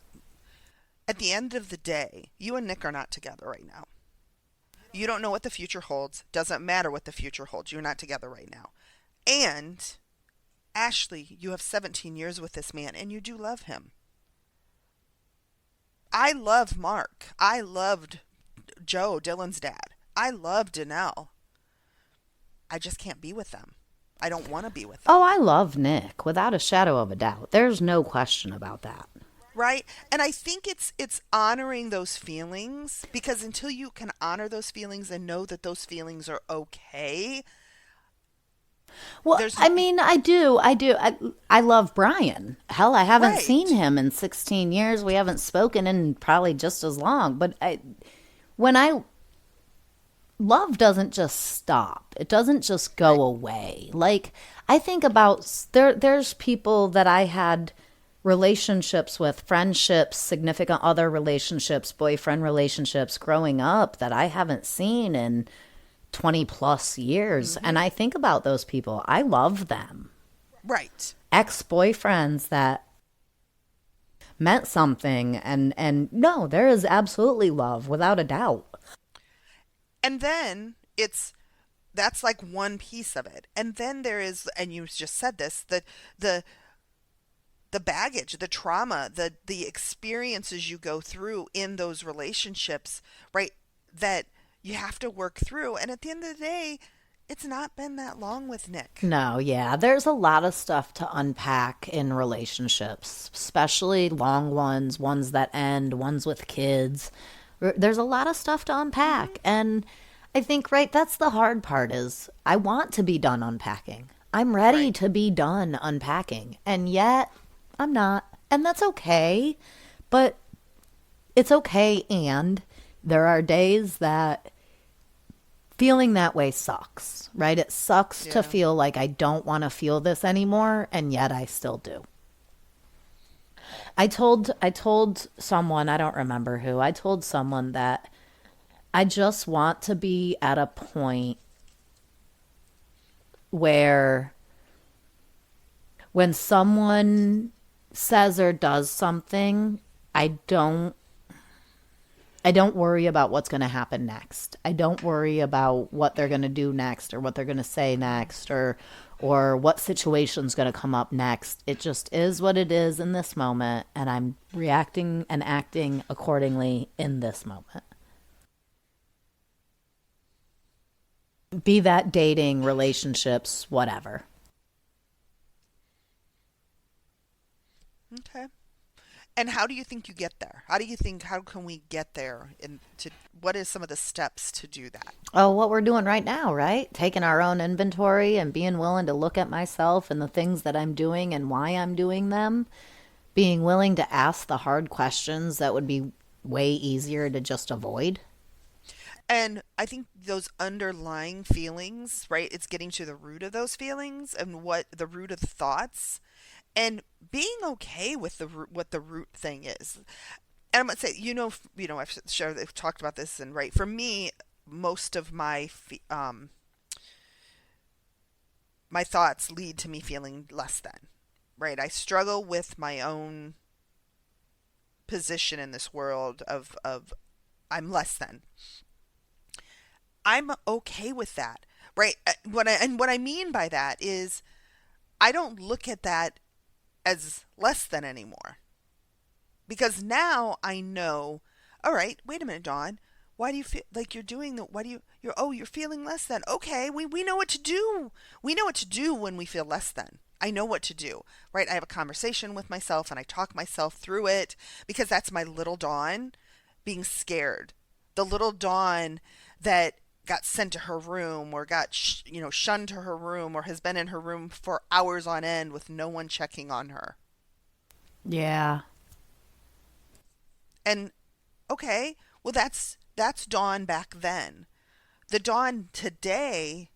At the end of the day, you and Nick are not together right now. You don't know what the future holds. Doesn't matter what the future holds. You're not together right now. And Ashley, you have 17 years with this man, and you do love him. I love Mark. I loved Joe, Dylan's dad. I love Danelle. I just can't be with them. I don't want to be with them. oh, I love Nick without a shadow of a doubt. There's no question about that. Right? And I think it's honoring those feelings, because until you can honor those feelings and know that those feelings are okay. Well, There's- I mean, I do. I love Brian. Hell, I haven't Right. seen him in 16 years. We haven't spoken in probably just as long. But love doesn't just stop. It doesn't just go away. Like, I think about there's people that I had relationships with, friendships, significant other relationships, boyfriend relationships growing up that I haven't seen in 20 plus years. And I think about those people. I love them. Right. Ex-boyfriends that meant something, and no, there is absolutely love without a doubt. And then that's like one piece of it. And then there is, and you just said this, the baggage, the trauma, the experiences you go through in those relationships, right? That you have to work through. And at the end of the day, it's not been that long with Nick. No, yeah, there's a lot of stuff to unpack in relationships, especially long ones that end, ones with kids. There's a lot of stuff to unpack. And I think, right, that's the hard part is I want to be done unpacking. I'm ready Right. to be done unpacking. And yet I'm not. And that's okay. But it's okay. And there are days that feeling that way sucks, right? It sucks to Yeah. feel like I don't want to feel this anymore, and yet I still do. I told someone, I don't remember who, I told someone that I just want to be at a point where when someone says or does something, I don't worry about what's going to happen next. I don't worry about what they're going to do next or what they're going to say next or what situation's going to come up next. It just is what it is in this moment, and I'm reacting and acting accordingly in this moment. Be that dating, relationships, whatever. Okay. And how do you think you get there? How can we get there? What is some of the steps to do that? Oh, what we're doing right now, right? Taking our own inventory and being willing to look at myself and the things that I'm doing and why I'm doing them. Being willing to ask the hard questions that would be way easier to just avoid. And I think those underlying feelings, right? It's getting to the root of those feelings and what the root of the thoughts, and being okay with what the root thing is. And I'm gonna say, I've talked about this, and right, for me, most of my thoughts lead to me feeling less than. Right, I struggle with my own position in this world of I'm less than. I'm okay with that, right? What I mean by that is I don't look at that as less than anymore. Because now I know, all right, wait a minute, Dawn. Why do you feel like you're doing the, why do you're feeling less than? Okay, we know what to do. We know what to do when we feel less than. I know what to do, right? I have a conversation with myself and I talk myself through it because that's my little Dawn being scared. The little Dawn that got sent to her room or got, shunned to her room or has been in her room for hours on end with no one checking on her. Yeah. And okay, well that's Dawn back then. The Dawn today,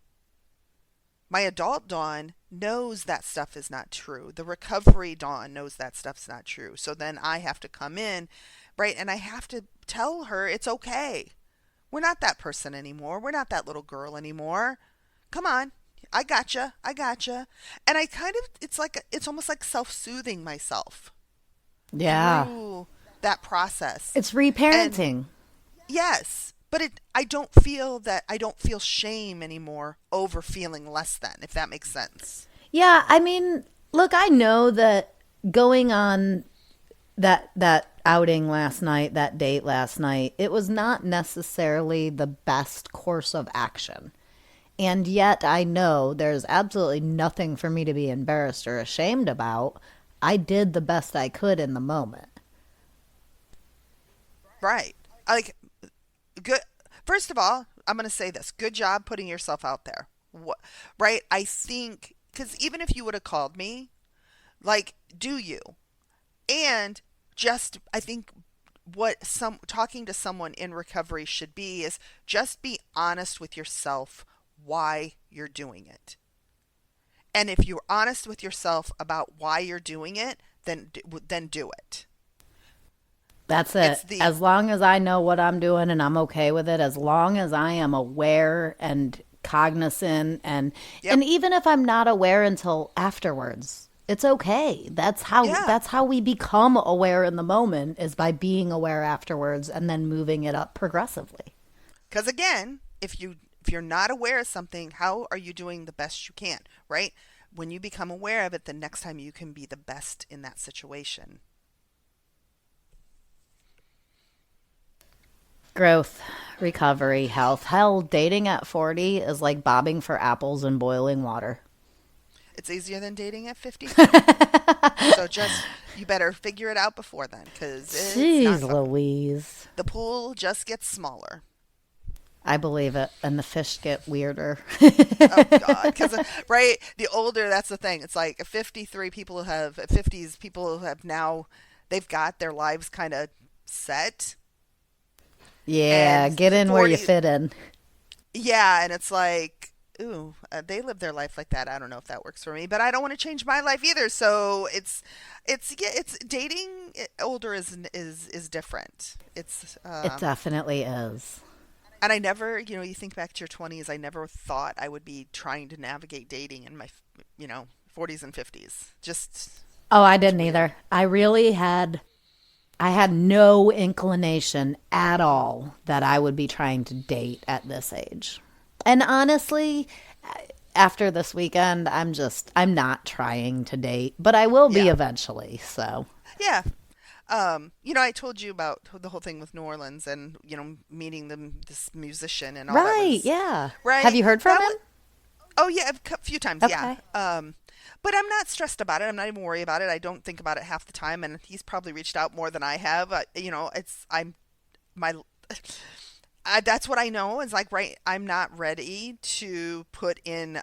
my adult Dawn, knows that stuff is not true. The recovery Dawn knows that stuff's not true. So then I have to come in, right? And I have to tell her it's okay. We're not that person anymore. We're not that little girl anymore. Come on. I gotcha. And I kind of, it's almost like self-soothing myself. Yeah. Through that process. It's reparenting. And yes. But I don't feel shame anymore over feeling less than, if that makes sense. Yeah, I mean, look, I know that going on that outing last night, that date last night, it was not necessarily the best course of action. And yet I know there's absolutely nothing for me to be embarrassed or ashamed about. I did the best I could in the moment. Right. Good. First of all, I'm going to say this. Good job putting yourself out there. Right? I think, because even if you would have called me, do you? And just, I think talking to someone in recovery should be is just be honest with yourself why you're doing it. And if you're honest with yourself about why you're doing it, then do it. That's it. As long as I know what I'm doing and I'm okay with it, as long as I am aware and cognizant and even if I'm not aware until afterwards, it's okay. That's how we become aware in the moment, is by being aware afterwards and then moving it up progressively. Because again, if you're not aware of something, how are you doing the best you can, right? When you become aware of it, the next time you can be the best in that situation. Growth, recovery, health. Hell, dating at 40 is like bobbing for apples in boiling water. It's easier than dating at 50. So you better figure it out before then, because Jeez Louise. The pool just gets smaller. I believe it. And the fish get weirder. Oh, God. Because, right, the older, that's the thing. It's like 50s, people have now, they've got their lives kind of set. Yeah, and get in 40, where you fit in. Yeah, and it's like, ooh, they live their life like that. I don't know if that works for me, but I don't want to change my life either. So it's dating older is different. It definitely is. And I never, you think back to your 20s, I never thought I would be trying to navigate dating in my, 40s and 50s. Oh, I didn't either. I had no inclination at all that I would be trying to date at this age. And honestly, after this weekend, I'm not trying to date, but I will be eventually, so. Yeah. I told you about the whole thing with New Orleans and, meeting this musician and all that. Right, yeah. Right. Have you heard from him? Oh, yeah, a few times, okay. Yeah. But I'm not stressed about it. I'm not even worried about it. I don't think about it half the time, and he's probably reached out more than I have. That's what I know is right. I'm not ready to put in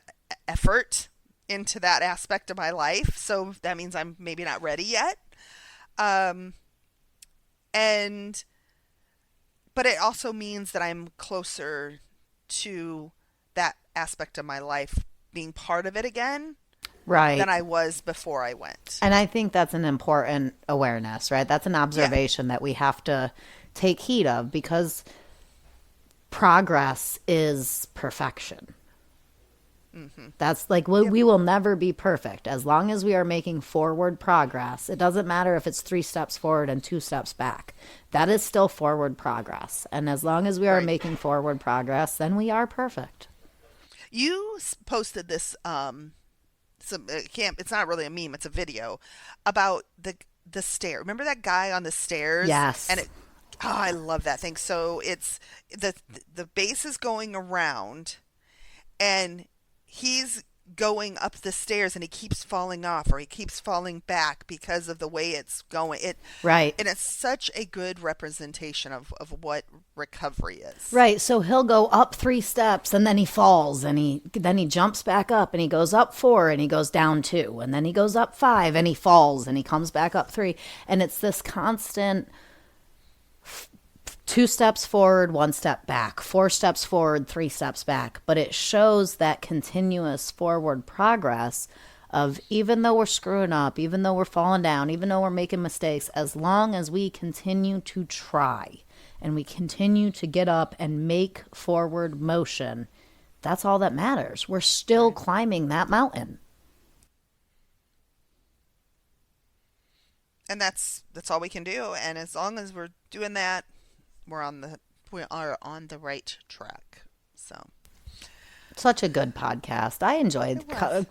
effort into that aspect of my life, so that means I'm maybe not ready yet. But it also means that I'm closer to that aspect of my life being part of it again. Right. than I was before I went. And I think that's an important awareness, right? That's an observation that we have to take heed of, because progress is perfection. That's like, we will never be perfect. As long as we are making forward progress, it doesn't matter if it's 3 steps forward and 2 steps back. That is still forward progress. And as long as we are making forward progress, then we are perfect. You posted this it's not really a meme, it's a video about the stair. Remember that guy on the stairs? Yes. And I love that thing. So it's the base is going around, and he's going up the stairs, and he keeps falling off, or he keeps falling back because of the way it's going. Right. And it's such a good representation of what recovery is. Right. So he'll go up 3 steps, and then he falls, and then he jumps back up, and he goes up 4, and he goes down 2, and then he goes up 5, and he falls, and he comes back up 3. And it's this constant 2 steps forward, 1 step back, 4 steps forward, 3 steps back. But it shows that continuous forward progress of, even though we're screwing up, even though we're falling down, even though we're making mistakes, as long as we continue to try and we continue to get up and make forward motion, that's all that matters. We're still climbing that mountain. And that's all we can do. And as long as we're doing that, we are on the right track. So such a good podcast. I enjoyed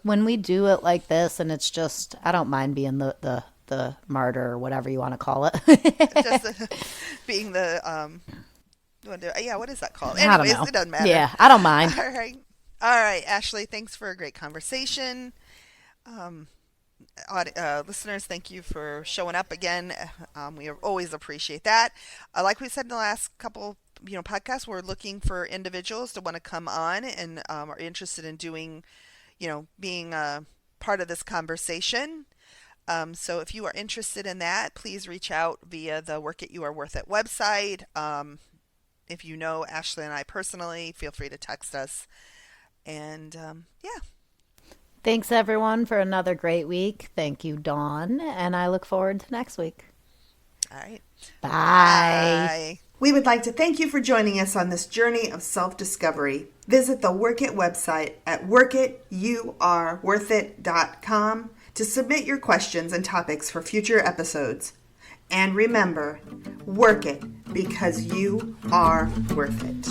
when we do it like this, and it's just, I don't mind being the martyr, or whatever you want to call it. Just being the what is that called? I don't Anyways, know. it doesn't matter. Yeah, I don't mind. All right, Ashley, thanks for a great conversation. Listeners, thank you for showing up again. We always appreciate that. Like we said in the last couple podcasts, we're looking for individuals to want to come on and are interested in doing, being a part of this conversation. So if you are interested in that, please reach out via the Work It You Are Worth It website. If you know Ashley and I personally, feel free to text us. And Thanks, everyone, for another great week. Thank you, Dawn. And I look forward to next week. All right. Bye. Bye. We would like to thank you for joining us on this journey of self-discovery. Visit the Work It website at workitYouAreWorthIt.com to submit your questions and topics for future episodes. And remember, work it because you are worth it.